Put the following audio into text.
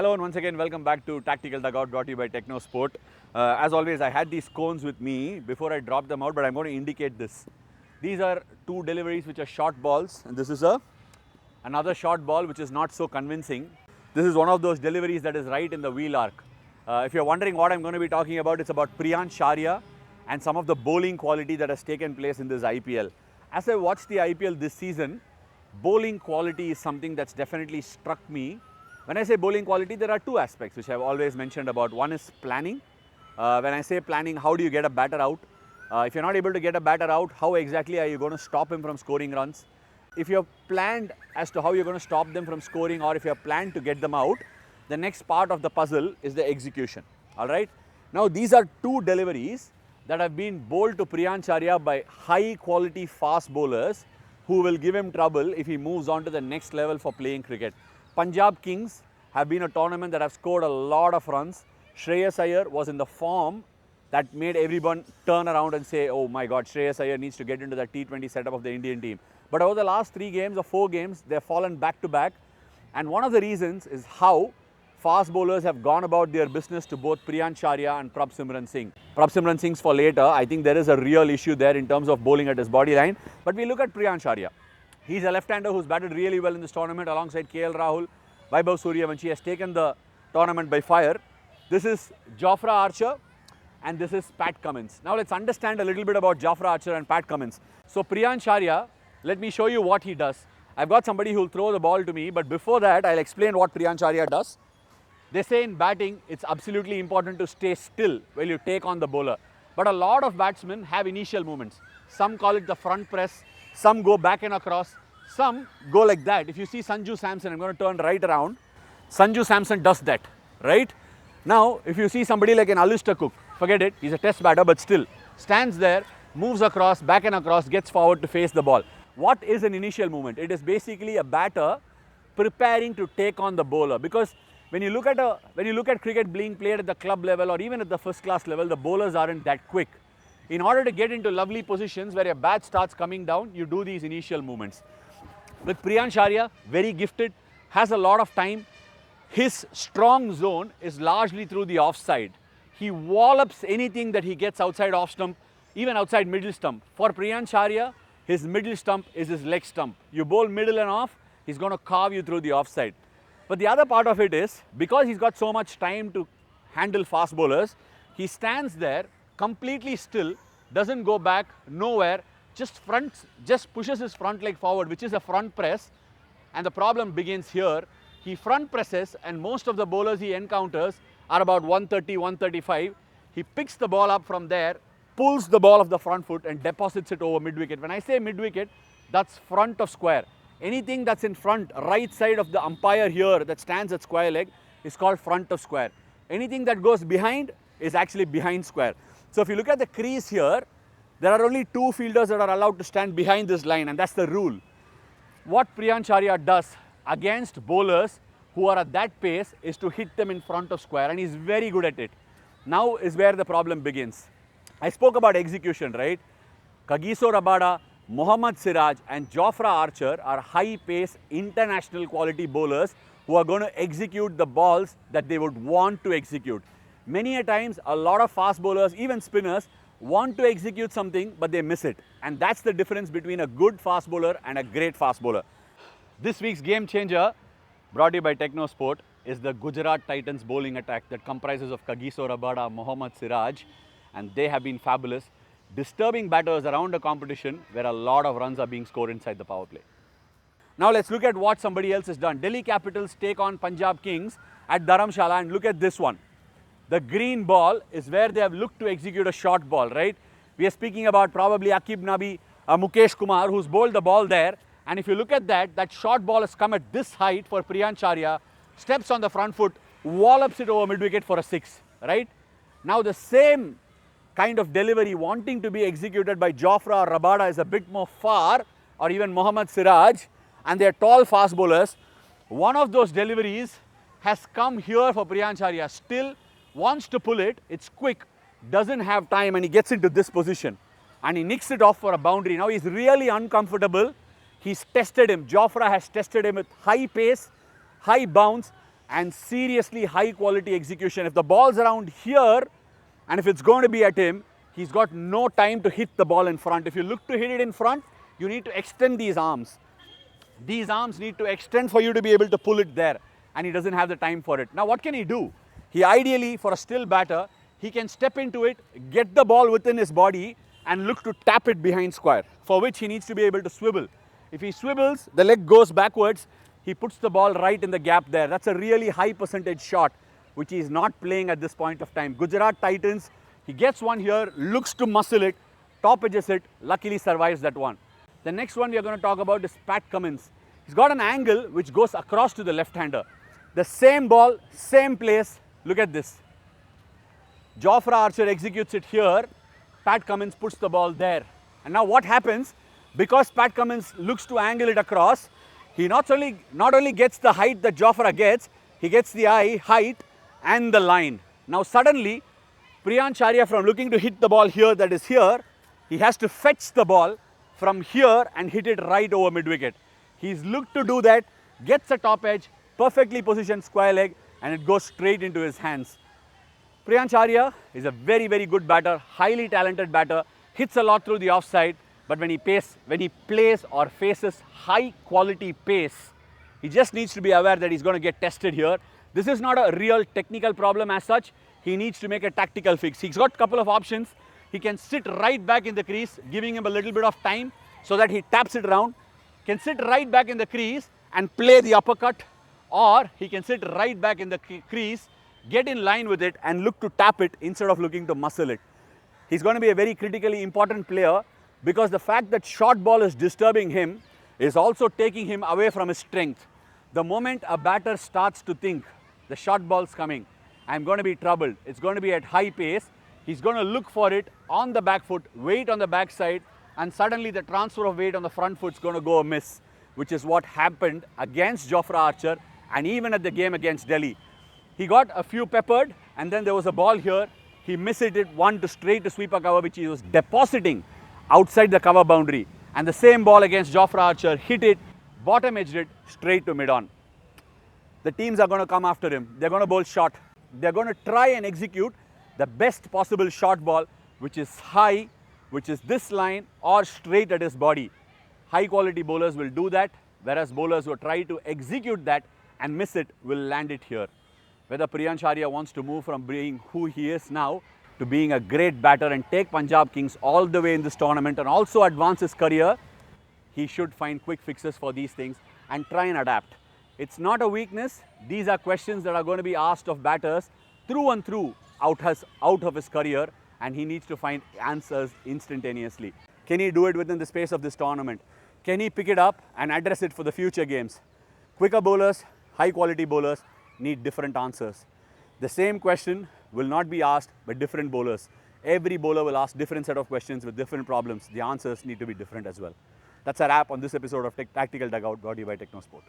Hello and once again welcome back to Tactical Dugout, brought to you by Technosport. As always, I had these cones with me before I dropped them out, but I'm going to indicate this. These are two deliveries which are short balls, and this is another short ball which is not so convincing. This is one of those deliveries that is right in the wheel arc. If you're wondering what I'm going to be talking about, it's about Priyansh Arya and some of the bowling quality that has taken place in this IPL. As I watched the IPL this season, bowling quality is something that's definitely struck me. When I say bowling quality, there are two aspects which I've always mentioned about. One is planning. When I say planning, how do you get a batter out? If you're not able to get a batter out, how exactly are you going to stop him from scoring runs? If you're planned as to how you're going to stop them from scoring, or if you're planned to get them out, the next part of the puzzle is the execution. All right. Now, these are two deliveries that have been bowled to Priyansh Arya by high quality fast bowlers who will give him trouble if he moves on to the next level for playing cricket. Punjab Kings have been a tournament that have scored a lot of runs. Shreyas Iyer was in the form that made everyone turn around and say, oh my God, Shreyas Iyer needs to get into the T20 setup of the Indian team. But over the last 3 games or 4 games, they've fallen back to back. And one of the reasons is how fast bowlers have gone about their business to both Priyansh Arya and Prabhsimran Singh. Prabhsimran Singh's for later. I think there is a real issue there in terms of bowling at his body line. But we look at Priyansh Arya. He's a left-hander who's batted really well in this tournament alongside KL Rahul. Vaibhav Suryavanshi has taken the tournament by fire. This is Jofra Archer and this is Pat Cummins. Now let's understand a little bit about Jofra Archer and Pat Cummins. So Priyansh Arya, let me show you what he does. I've got somebody who will throw the ball to me, but before that I'll explain what Priyansh Arya does. They say in batting it's absolutely important to stay still while you take on the bowler. But a lot of batsmen have initial movements. Some call it the front press. Some go back and across, some go like that. If you see Sanju Samson, I'm going to turn right around. Sanju Samson does that, right? Now, if you see somebody like an Alistair Cook, forget it, he's a test batter, but still stands there, moves across, back and across, gets forward to face the ball. What is an initial movement? It is basically a batter preparing to take on the bowler, because when you look at cricket being played at the club level or even at the first class level, the bowlers aren't that quick. In order to get into lovely positions where your bat starts coming down, you do these initial movements. With Priyansh Arya, very gifted, has a lot of time. His strong zone is largely through the offside. He wallops anything that he gets outside off stump, even outside middle stump. For Priyansh Arya, his middle stump is his leg stump. You bowl middle and off, he's going to carve you through the offside. But the other part of it is, because he's got so much time to handle fast bowlers, he stands there completely still, doesn't go back, nowhere, just pushes his front leg forward, which is a front press. And the problem begins here. He front presses, and most of the bowlers he encounters are about 130, 135. He picks the ball up from there, pulls the ball off the front foot and deposits it over mid-wicket. When I say mid-wicket, that's front of square. Anything that's in front, right side of the umpire here that stands at square leg is called front of square. Anything that goes behind is actually behind square. So if you look at the crease here, there are only 2 fielders that are allowed to stand behind this line, and that's the rule. What Priyansh Arya does against bowlers who are at that pace is to hit them in front of square, and he's very good at it. Now is where the problem begins. I spoke about execution, right? Kagiso Rabada, Mohammad Siraj and Jofra Archer are high pace international quality bowlers who are going to execute the balls that they would want to execute. Many a times, a lot of fast bowlers, even spinners, want to execute something, but they miss it. And that's the difference between a good fast bowler and a great fast bowler. This week's game changer, brought to you by Technosport, is the Gujarat Titans bowling attack that comprises of Kagiso Rabada, Mohammad Siraj, and they have been fabulous, disturbing batters around the competition where a lot of runs are being scored inside the power play. Now let's look at what somebody else has done. Delhi Capitals take on Punjab Kings at Dharamshala, and look at this one. The green ball is where they have looked to execute a short ball, right? We are speaking about probably Akib Nabi, Mukesh Kumar, who's bowled the ball there. And if you look at that, that short ball has come at this height for Priyansh Arya, steps on the front foot, wallops it over mid-wicket for a 6, right? Now the same kind of delivery wanting to be executed by Jofra or Rabada is a bit more far, or even Mohammad Siraj, and they're tall fast bowlers. One of those deliveries has come here for Priyansh Arya. Still wants to pull it, it's quick, doesn't have time, and he gets into this position and he nicks it off for a boundary. Now he's really uncomfortable. He's tested him. Jofra has tested him with high pace, high bounce, and seriously high quality execution. If the ball's around here and if it's going to be at him, he's got no time to hit the ball in front. If you look to hit it in front, you need to extend these arms. These arms need to extend for you to be able to pull it there, and he doesn't have the time for it. Now what can he do? He ideally, for a still batter, he can step into it, get the ball within his body and look to tap it behind square, for which he needs to be able to swivel. If he swivels, the leg goes backwards, he puts the ball right in the gap there. That's a really high percentage shot, which he is not playing at this point of time. Gujarat Titans, he gets one here, looks to muscle it, top edges it, luckily survives that one. The next one we are going to talk about is Pat Cummins. He's got an angle which goes across to the left-hander. The same ball, same place, look at this. Jofra Archer executes it here, Pat Cummins puts the ball there. And now what happens? Because Pat Cummins looks to angle it across, he not only gets the height that Jofra gets, he gets the height and the line. Now suddenly, Priyansh Arya, from looking to hit the ball here, that is here, he has to fetch the ball from here and hit it right over mid-wicket. He's looked to do that, gets a top edge, perfectly positioned square leg, and it goes straight into his hands. Priyansh Arya is a very, very good batter, highly talented batter, hits a lot through the offside, but when he plays or faces high quality pace, he just needs to be aware that he's going to get tested here. This is not a real technical problem as such. He needs to make a tactical fix. He's got a couple of options. He can sit right back in the crease, giving him a little bit of time so that he taps it around. Can sit right back in the crease and play the uppercut, or he can sit right back in the crease, get in line with it and look to tap it instead of looking to muscle it. He's going to be a very critically important player because the fact that short ball is disturbing him is also taking him away from his strength. The moment a batter starts to think, the short ball's coming, I'm going to be troubled, it's going to be at high pace, he's going to look for it on the back foot, weight on the back side, and suddenly the transfer of weight on the front foot is going to go amiss, which is what happened against Jofra Archer and even at the game against Delhi. He got a few peppered and then there was a ball here. He missed it one to straight to sweeper cover, which he was depositing outside the cover boundary. And the same ball against Jofra Archer, hit it, bottom edged it straight to mid-on. The teams are going to come after him. They're going to bowl short. They're going to try and execute the best possible short ball, which is high, which is this line or straight at his body. High quality bowlers will do that, whereas bowlers who try to execute that and miss it will land it here. Whether Priyansh Arya wants to move from being who he is now to being a great batter and take Punjab Kings all the way in this tournament and also advance his career, he should find quick fixes for these things and try and adapt. It's not a weakness. These are questions that are going to be asked of batters through and through out of his career, and he needs to find answers instantaneously. Can he do it within the space of this tournament? Can he pick it up and address it for the future games? Quicker bowlers, high quality bowlers need different answers. The same question will not be asked by different bowlers. Every bowler will ask different set of questions with different problems. The answers need to be different as well. That's a wrap on this episode of Tactical Dugout, brought to you by Technosport.